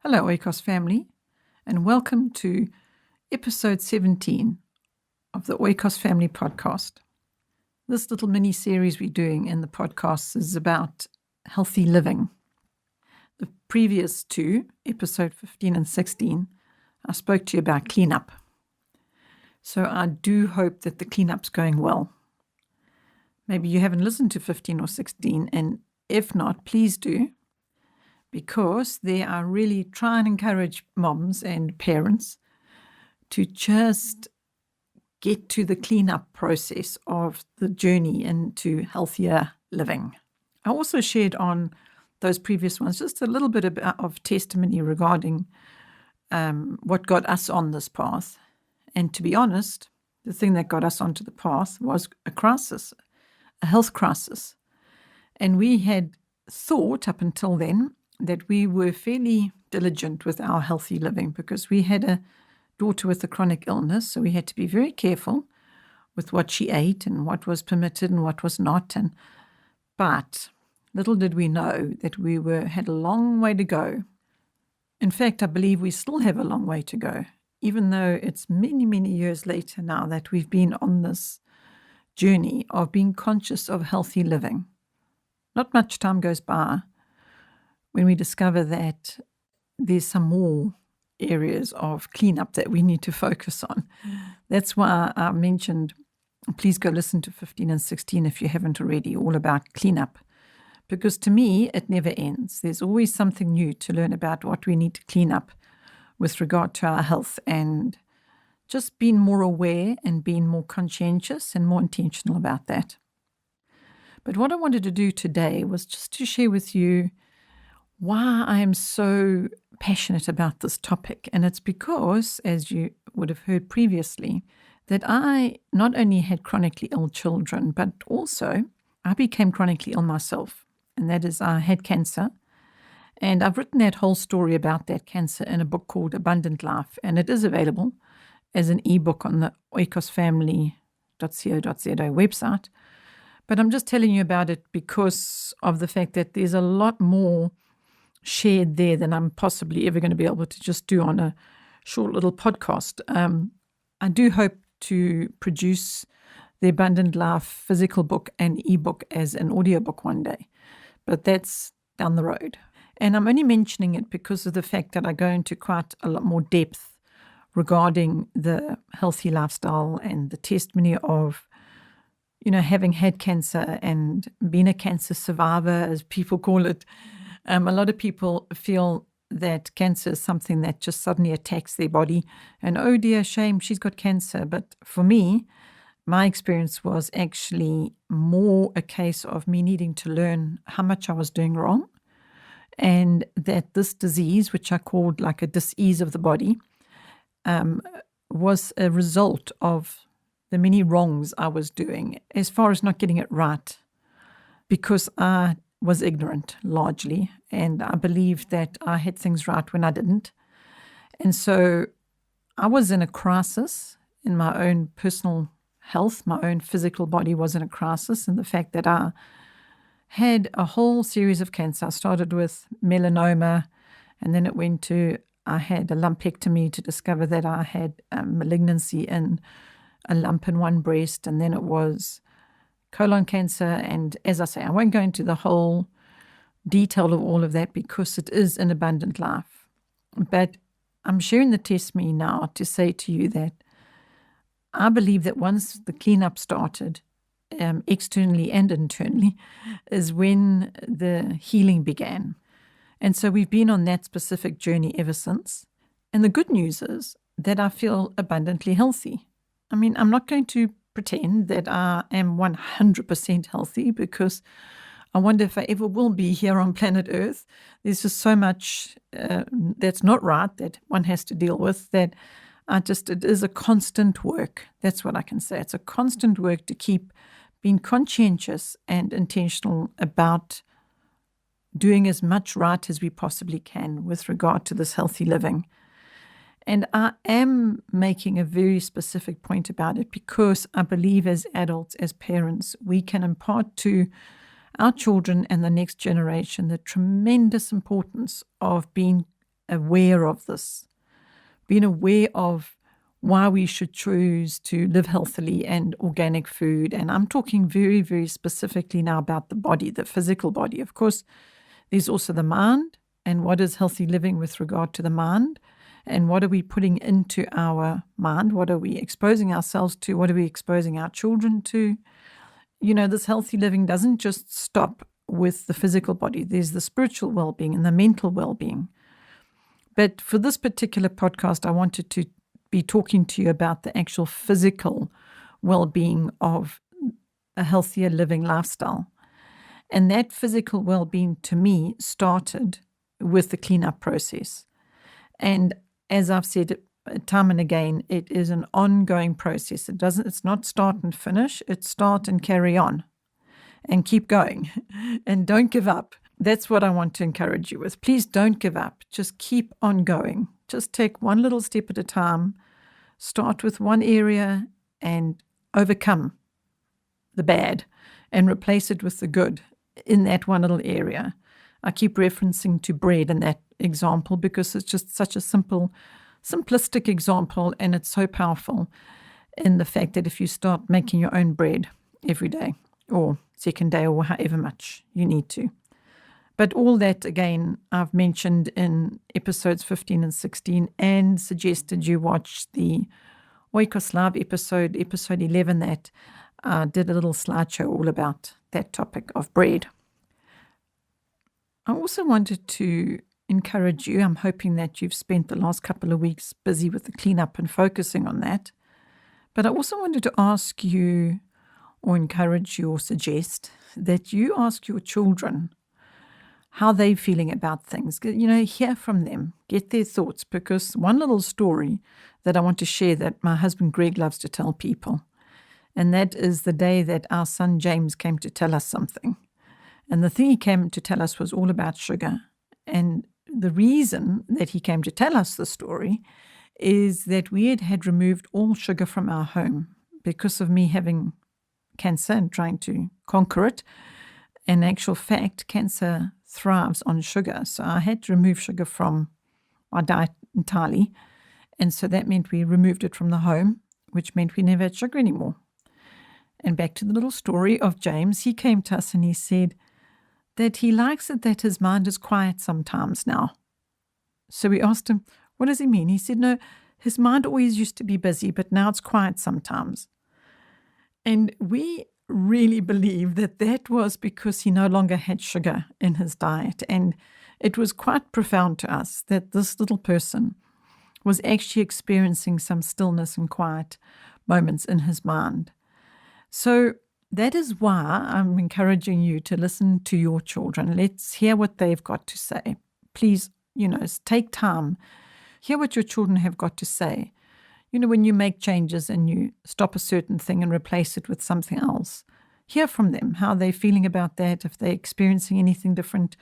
Hello, Oikos family, and welcome to episode 17 of the Oikos Family Podcast. This little mini-series we're doing in the podcast is about healthy living. The previous two, episode 15 and 16, I spoke to you about cleanup. So I do hope that the cleanup's going well. Maybe you haven't listened to 15 or 16, and if not, please do, because they are really try and encourage moms and parents to just get to the cleanup process of the journey into healthier living. I also shared on those previous ones just a little bit of testimony regarding what got us on this path. And to be honest, the thing that got us onto the path was a crisis, a health crisis. And we had thought up until then that we were fairly diligent with our healthy living because we had a daughter with a chronic illness, so we had to be very careful with what she ate and what was permitted and what was not. But little did we know that we had a long way to go. In fact, I believe we still have a long way to go, even though it's many, many years later now that we've been on this journey of being conscious of healthy living. Not much time goes by when we discover that there's some more areas of cleanup that we need to focus on. That's why I mentioned, please go listen to 15 and 16 if you haven't already, all about cleanup. Because to me, it never ends. There's always something new to learn about what we need to clean up with regard to our health, and just being more aware and being more conscientious and more intentional about that. But what I wanted to do today was just to share with you why I am so passionate about this topic. And it's because, as you would have heard previously, that I not only had chronically ill children, but also I became chronically ill myself. And that is, I had cancer. And I've written that whole story about that cancer in a book called Abundant Life. And it is available as an ebook on the oikosfamily.co.za website. But I'm just telling you about it because of the fact that there's a lot more shared there than I'm possibly ever going to be able to just do on a short little podcast. I do hope to produce the Abundant Life physical book and ebook as an audiobook one day, but that's down the road. And I'm only mentioning it because of the fact that I go into quite a lot more depth regarding the healthy lifestyle and the testimony of, having had cancer and being a cancer survivor, as people call it. A lot of people feel that cancer is something that just suddenly attacks their body and, oh dear, shame, she's got cancer. But for me, my experience was actually more a case of me needing to learn how much I was doing wrong, and that this disease, which I called like a dis-ease of the body, was a result of the many wrongs I was doing as far as not getting it right, because I was ignorant largely, and I believed that I had things right when I didn't. And so I was in a crisis in my own personal health. My own physical body was in a crisis, and the fact that I had a whole series of cancer. I started with melanoma, and then it went to, I had a lumpectomy to discover that I had malignancy in a lump in one breast, and then it was colon cancer. And as I say, I won't go into the whole detail of all of that because it is an abundant life. But I'm sharing the testimony now to say to you that I believe that once the cleanup started, externally and internally, is when the healing began. And so we've been on that specific journey ever since. And the good news is that I feel abundantly healthy. I mean, I'm not going to pretend that I am 100% healthy, because I wonder if I ever will be here on planet Earth. There's just so much that's not right that one has to deal with, that it is a constant work. That's what I can say. It's a constant work to keep being conscientious and intentional about doing as much right as we possibly can with regard to this healthy living. And I am making a very specific point about it because I believe as adults, as parents, we can impart to our children and the next generation the tremendous importance of being aware of this, being aware of why we should choose to live healthily and organic food. And I'm talking very, very specifically now about the body, the physical body. Of course, there's also the mind, and what is healthy living with regard to the mind, and what are we putting into our mind? What are we exposing ourselves to? What are we exposing our children to? This healthy living doesn't just stop with the physical body. There's the spiritual well-being and the mental well-being. But for this particular podcast, I wanted to be talking to you about the actual physical well-being of a healthier living lifestyle. And that physical well-being, to me, started with the cleanup process. And as I've said time and again, it is an ongoing process. It's not start and finish. It's start and carry on and keep going and don't give up. That's what I want to encourage you with. Please don't give up. Just keep on going. Just take one little step at a time. Start with one area and overcome the bad and replace it with the good in that one little area. I keep referencing to bread in that example because it's just such a simplistic example, and it's so powerful in the fact that if you start making your own bread every day or second day or however much you need to. But all that, again, I've mentioned in episodes 15 and 16 and suggested you watch the Oikos Live episode 11, that did a little slideshow all about that topic of bread. I also wanted to encourage you. I'm hoping that you've spent the last couple of weeks busy with the cleanup and focusing on that. But I also wanted to ask you or encourage you or suggest that you ask your children how they're feeling about things. Hear from them, get their thoughts, because one little story that I want to share that my husband Greg loves to tell people, and that is the day that our son James came to tell us something. And the thing he came to tell us was all about sugar. And the reason that he came to tell us the story is that we had removed all sugar from our home because of me having cancer and trying to conquer it. In actual fact, cancer thrives on sugar. So I had to remove sugar from my diet entirely. And so that meant we removed it from the home, which meant we never had sugar anymore. And back to the little story of James, he came to us and he said that he likes it that his mind is quiet sometimes now. So we asked him, what does he mean? He said, no, his mind always used to be busy, but now it's quiet sometimes. And we really believe that that was because he no longer had sugar in his diet. And it was quite profound to us that this little person was actually experiencing some stillness and quiet moments in his mind. So that is why I'm encouraging you to listen to your children. Let's hear what they've got to say. Please, take time. Hear what your children have got to say. When you make changes and you stop a certain thing and replace it with something else, hear from them how they're feeling about that, if they're experiencing anything different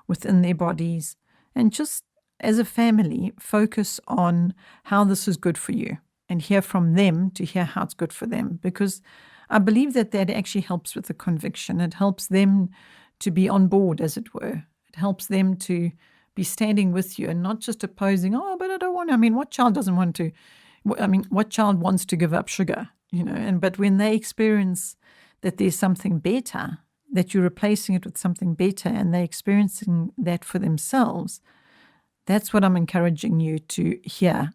within their bodies. And just as a family, focus on how this is good for you and hear from them to hear how it's good for them. Because I believe that actually helps with the conviction. It helps them to be on board, as it were. It helps them to be standing with you and not just opposing, but I don't want to. What child doesn't want to? What child wants to give up sugar, but when they experience that there's something better, that you're replacing it with something better, and they're experiencing that for themselves, that's what I'm encouraging you to hear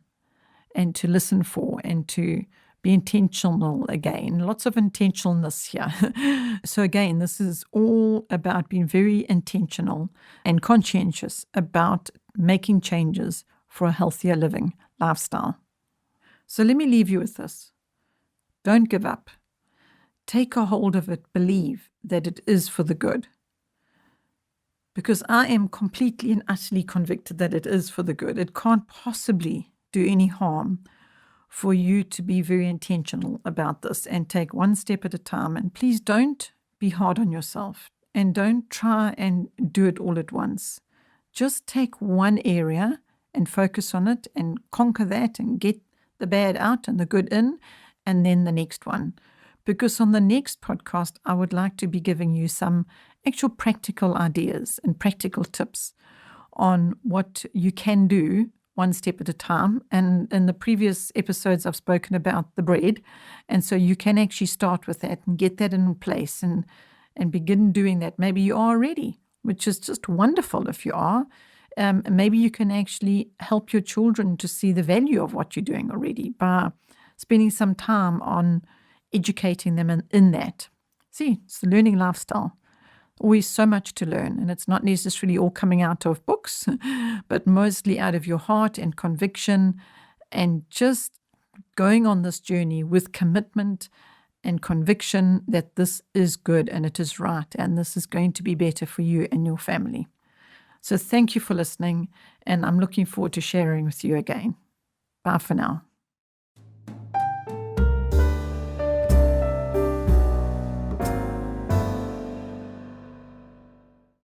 and to listen for and to be intentional again. Lots of intentionalness here. So again, this is all about being very intentional and conscientious about making changes for a healthier living lifestyle. So let me leave you with this. Don't give up. Take a hold of it. Believe that it is for the good. Because I am completely and utterly convicted that it is for the good. It can't possibly do any harm for you to be very intentional about this and take one step at a time. And please don't be hard on yourself and don't try and do it all at once. Just take one area and focus on it and conquer that and get the bad out and the good in, and then the next one. Because on the next podcast, I would like to be giving you some actual practical ideas and practical tips on what you can do one step at a time. And in the previous episodes, I've spoken about the bread. And so you can actually start with that and get that in place and begin doing that. Maybe you are already, which is just wonderful if you are. Maybe you can actually help your children to see the value of what you're doing already by spending some time on educating them in that. See, it's the learning lifestyle. Always so much to learn, and it's not necessarily all coming out of books, but mostly out of your heart and conviction, and just going on this journey with commitment and conviction that this is good and it is right, and this is going to be better for you and your family. So thank you for listening, and I'm looking forward to sharing with you again. Bye for now.